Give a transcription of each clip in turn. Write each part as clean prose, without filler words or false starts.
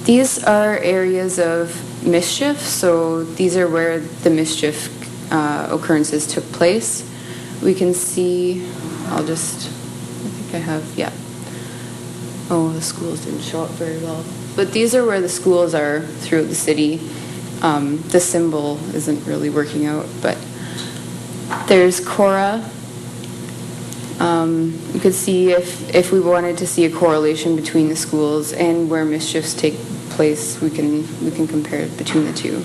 These are areas of mischief, so these are where the mischief occurrences took place. We can see, I think I have, yeah. Oh, the schools didn't show up very well. But these are where the schools are throughout the city. The symbol isn't really working out, but there's Cora. You could see if we wanted to see a correlation between the schools and where mischiefs take place, we can compare it between the two.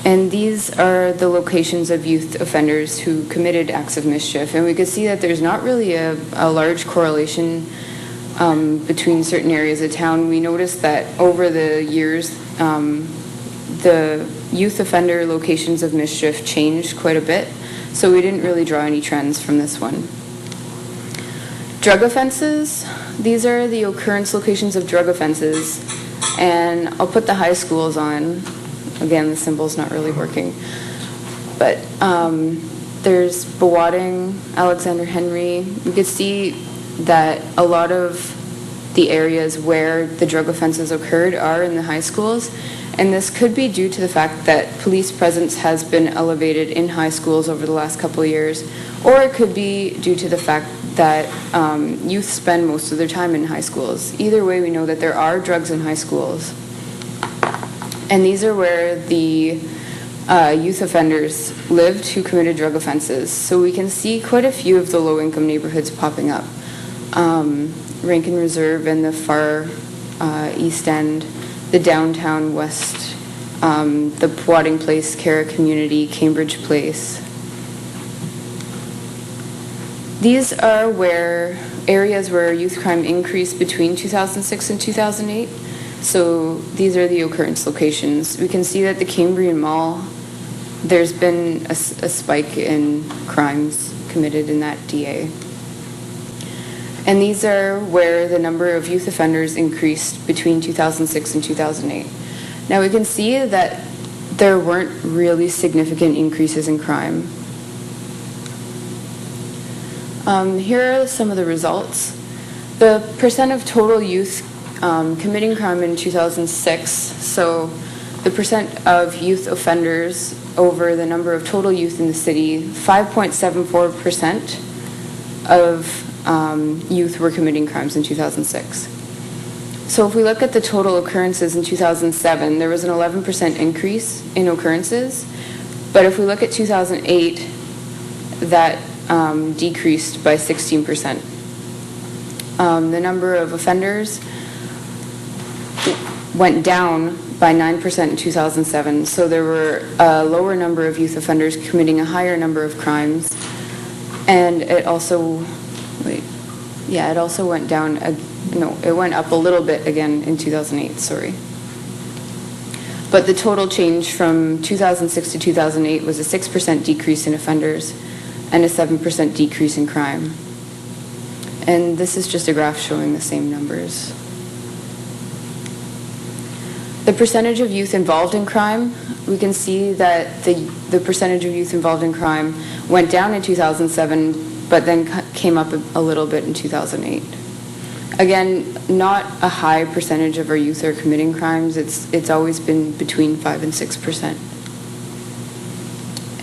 And these are the locations of youth offenders who committed acts of mischief. And we could see that there's not really a large correlation between certain areas of town. We noticed that over the years, the youth offender locations of mischief changed quite a bit. So we didn't really draw any trends from this one. Drug offenses, these are the occurrence locations of drug offenses. And I'll put the high schools on. Again, the symbol's not really working. But there's Bawading, Alexander Henry. You could see that a lot of the areas where the drug offenses occurred are in the high schools. And this could be due to the fact that police presence has been elevated in high schools over the last couple of years, or it could be due to the fact that youth spend most of their time in high schools. Either way, we know that there are drugs in high schools. And these are where the youth offenders lived who committed drug offenses. So we can see quite a few of the low-income neighborhoods popping up. Rankin Reserve and the far East End, the downtown west, the Wadding Place, Cara Community, Cambridge Place. These are areas where youth crime increased between 2006 and 2008. So these are the occurrence locations. We can see that the Cambrian Mall, there's been a spike in crimes committed in that DA. And these are where the number of youth offenders increased between 2006 and 2008. Now we can see that there weren't really significant increases in crime. Here are some of the results. The percent of total youth committing crime in 2006, so the percent of youth offenders over the number of total youth in the city, 5.74% of youth were committing crimes in 2006. So if we look at the total occurrences in 2007, there was an 11% increase in occurrences. But if we look at 2008, that decreased by 16%. The number of offenders went down by 9% in 2007. So there were a lower number of youth offenders committing a higher number of crimes. And it also went down, it went up a little bit again in 2008, sorry. But the total change from 2006 to 2008 was a 6% decrease in offenders and a 7% decrease in crime. And this is just a graph showing the same numbers. The percentage of youth involved in crime, we can see that the percentage of youth involved in crime went down in 2007, but then came up a little bit in 2008. Again, not a high percentage of our youth are committing crimes. It's always been between 5 and 6%.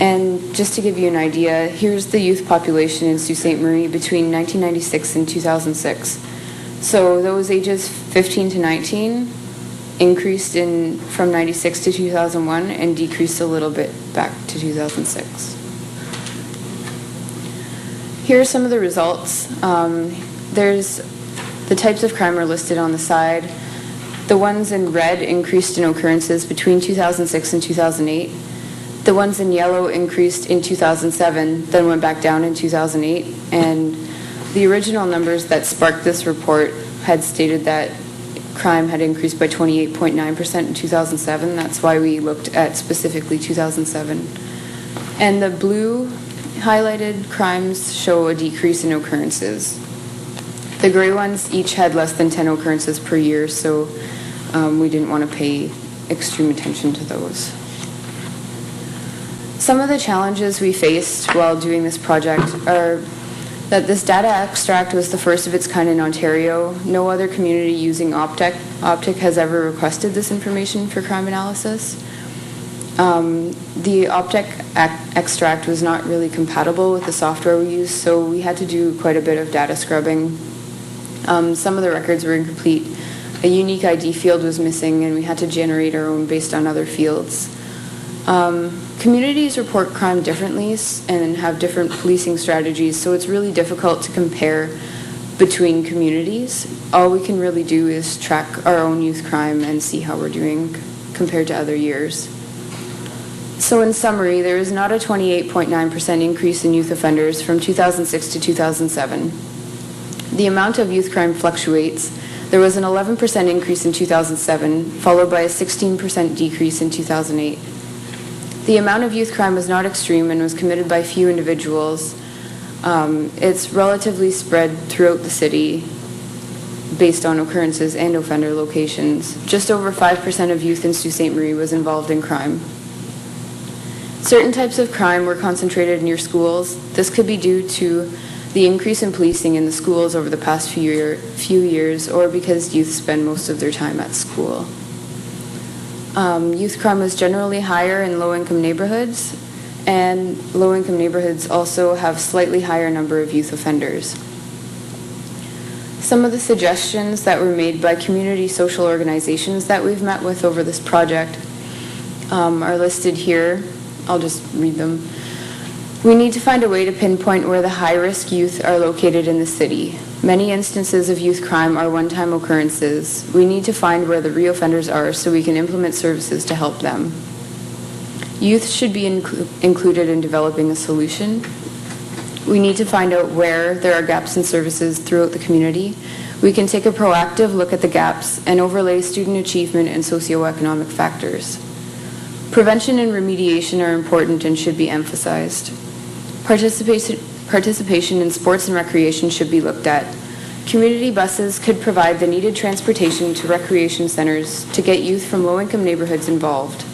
And just to give you an idea, here's the youth population in Sault Ste. Marie between 1996 and 2006. So those ages 15 to 19 increased from 96 to 2001 and decreased a little bit back to 2006. Here are some of the results. There's the types of crime are listed on the side. The ones in red increased in occurrences between 2006 and 2008. The ones in yellow increased in 2007, then went back down in 2008. And the original numbers that sparked this report had stated that crime had increased by 28.9% in 2007. That's why we looked at specifically 2007. And the blue highlighted crimes show a decrease in occurrences. The gray ones each had less than 10 occurrences per year, so we didn't want to pay extreme attention to those. Some of the challenges we faced while doing this project are that this data extract was the first of its kind in Ontario. No other community using Optic has ever requested this information for crime analysis. The Optic extract was not really compatible with the software we used, so we had to do quite a bit of data scrubbing. Some of the records were incomplete. A unique ID field was missing, and we had to generate our own based on other fields. Communities report crime differently and have different policing strategies, so it's really difficult to compare between communities. All we can really do is track our own youth crime and see how we're doing compared to other years. So in summary, there is not a 28.9% increase in youth offenders from 2006 to 2007. The amount of youth crime fluctuates. There was an 11% increase in 2007, followed by a 16% decrease in 2008. The amount of youth crime was not extreme and was committed by few individuals. It's relatively spread throughout the city based on occurrences and offender locations. Just over 5% of youth in Sault Ste. Marie was involved in crime. Certain types of crime were concentrated near schools. This could be due to the increase in policing in the schools over the past few years, or because youth spend most of their time at school. Youth crime was generally higher in low-income neighborhoods, and low-income neighborhoods also have slightly higher number of youth offenders. Some of the suggestions that were made by community social organizations that we've met with over this project are listed here. I'll just read them. We need to find a way to pinpoint where the high-risk youth are located in the city. Many instances of youth crime are one-time occurrences. We need to find where the reoffenders are so we can implement services to help them. Youth should be included in developing a solution. We need to find out where there are gaps in services throughout the community. We can take a proactive look at the gaps and overlay student achievement and socioeconomic factors. Prevention and remediation are important and should be emphasized. Participation in sports and recreation should be looked at. Community buses could provide the needed transportation to recreation centers to get youth from low-income neighborhoods involved.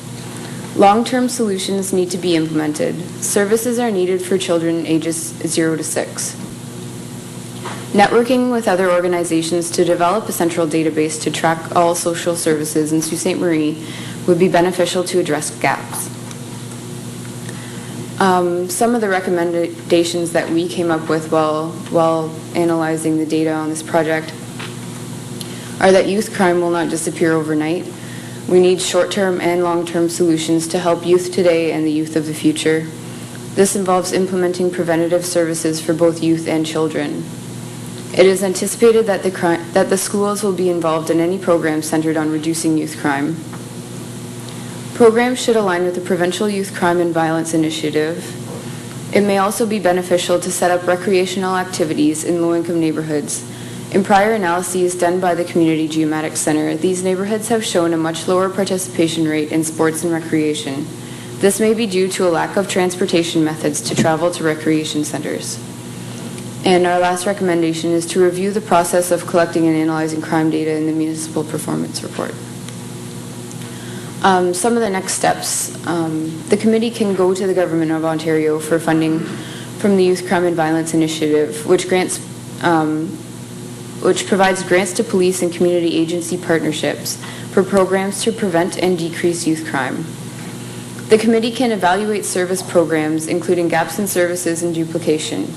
Long-term solutions need to be implemented. Services are needed for children ages 0 to 6. Networking with other organizations to develop a central database to track all social services in Sault Ste. Marie would be beneficial to address gaps. Some of the recommendations that we came up with while analyzing the data on this project are that youth crime will not disappear overnight. We need short-term and long-term solutions to help youth today and the youth of the future. This involves implementing preventative services for both youth and children. It is anticipated that the schools will be involved in any program centered on reducing youth crime. Programs should align with the Provincial Youth Crime and Violence Initiative. It may also be beneficial to set up recreational activities in low-income neighborhoods. In prior analyses done by the Community Geomatics Center, these neighborhoods have shown a much lower participation rate in sports and recreation. This may be due to a lack of transportation methods to travel to recreation centers. And our last recommendation is to review the process of collecting and analyzing crime data in the Municipal Performance Report. Some of the next steps. The committee can go to the Government of Ontario for funding from the Youth Crime and Violence Initiative, which provides grants to police and community agency partnerships for programs to prevent and decrease youth crime. The committee can evaluate service programs, including gaps in services and duplication.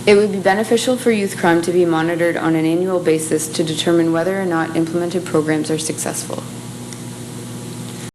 It would be beneficial for youth crime to be monitored on an annual basis to determine whether or not implemented programs are successful.